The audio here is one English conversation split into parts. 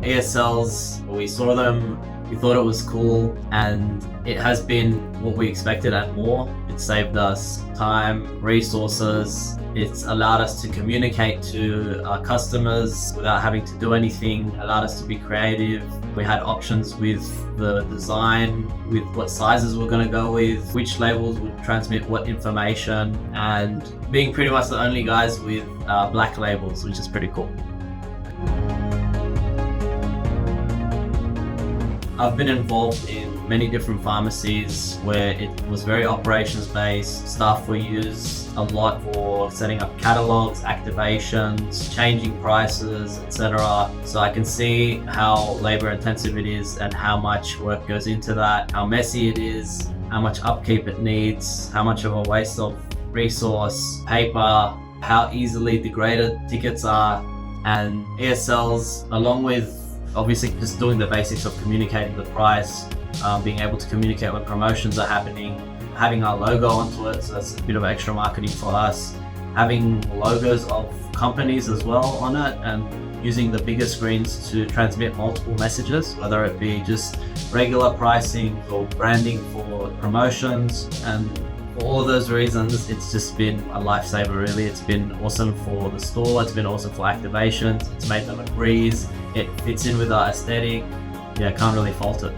ESLs, we saw them, we thought it was cool, and it has been what we expected and more. It saved us time, resources. It's allowed us to communicate to our customers without having to do anything, allowed us to be creative. We had options with the design, with what sizes we're going to go with, which labels would transmit what information, and being pretty much the only guys with black labels, which is pretty cool. I've been involved in many different pharmacies where it was very operations based. Staff were used a lot for setting up catalogs, activations, changing prices, etc. So I can see how labor intensive it is and how much work goes into that, how messy it is, how much upkeep it needs, how much of a waste of resource, paper, how easily degraded tickets are. And ESLs, along with obviously just doing the basics of communicating the price, being able to communicate when promotions are happening, having our logo onto it, so that's a bit of extra marketing for us, having logos of companies as well on it, and using the bigger screens to transmit multiple messages, whether it be just regular pricing or branding for promotions. And for all of those reasons, it's just been a lifesaver really. It's been awesome for the store, it's been awesome for activations, it's made them a breeze, it fits in with our aesthetic. Yeah, can't really fault it.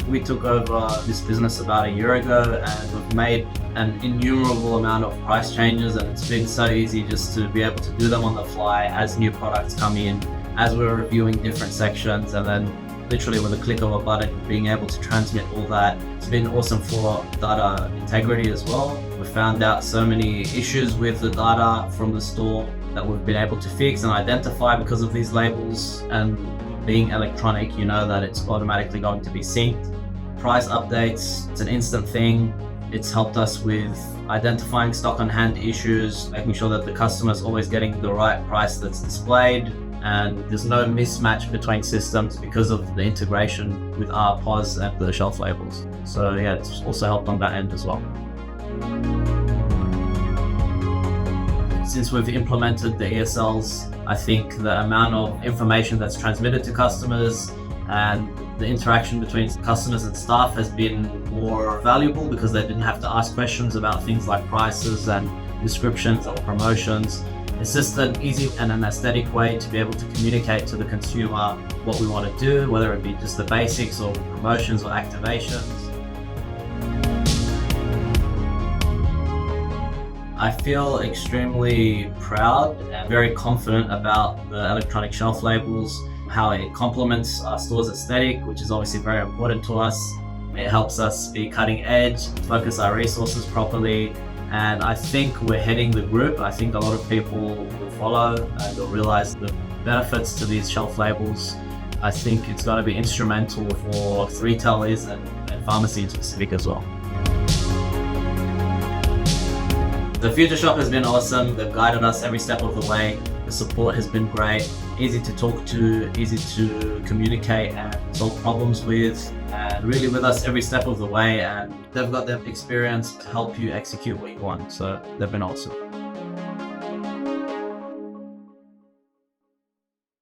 We took over this business about a year ago and we've made an innumerable amount of price changes, and it's been so easy just to be able to do them on the fly as new products come in, as we're reviewing different sections, and then literally with a click of a button being able to transmit all that. It's been awesome for data integrity as well. We found out so many issues with the data from the store that we've been able to fix and identify because of these labels, and being electronic, you know that it's automatically going to be synced. Price updates, it's an instant thing. It's helped us with identifying stock on hand issues, making sure that the customer's always getting the right price that's displayed, and there's no mismatch between systems because of the integration with our POS and the shelf labels. So yeah, it's also helped on that end as well. Since we've implemented the ESLs, I think the amount of information that's transmitted to customers and the interaction between customers and staff has been more valuable because they didn't have to ask questions about things like prices and descriptions or promotions. It's just an easy and an aesthetic way to be able to communicate to the consumer what we want to do, whether it be just the basics or promotions or activations. I feel extremely proud and very confident about the electronic shelf labels, how it complements our store's aesthetic, which is obviously very important to us. It helps us be cutting edge, focus our resources properly, and I think we're heading the group. I think a lot of people will follow and will realize the benefits to these shelf labels. I think it's going to be instrumental for retailers and pharmacy in specific as well. The Future Shop has been awesome. They've guided us every step of the way. The support has been great, easy to talk to, easy to communicate and solve problems with, and really with us every step of the way, and they've got the experience to help you execute what you want. So they've been awesome.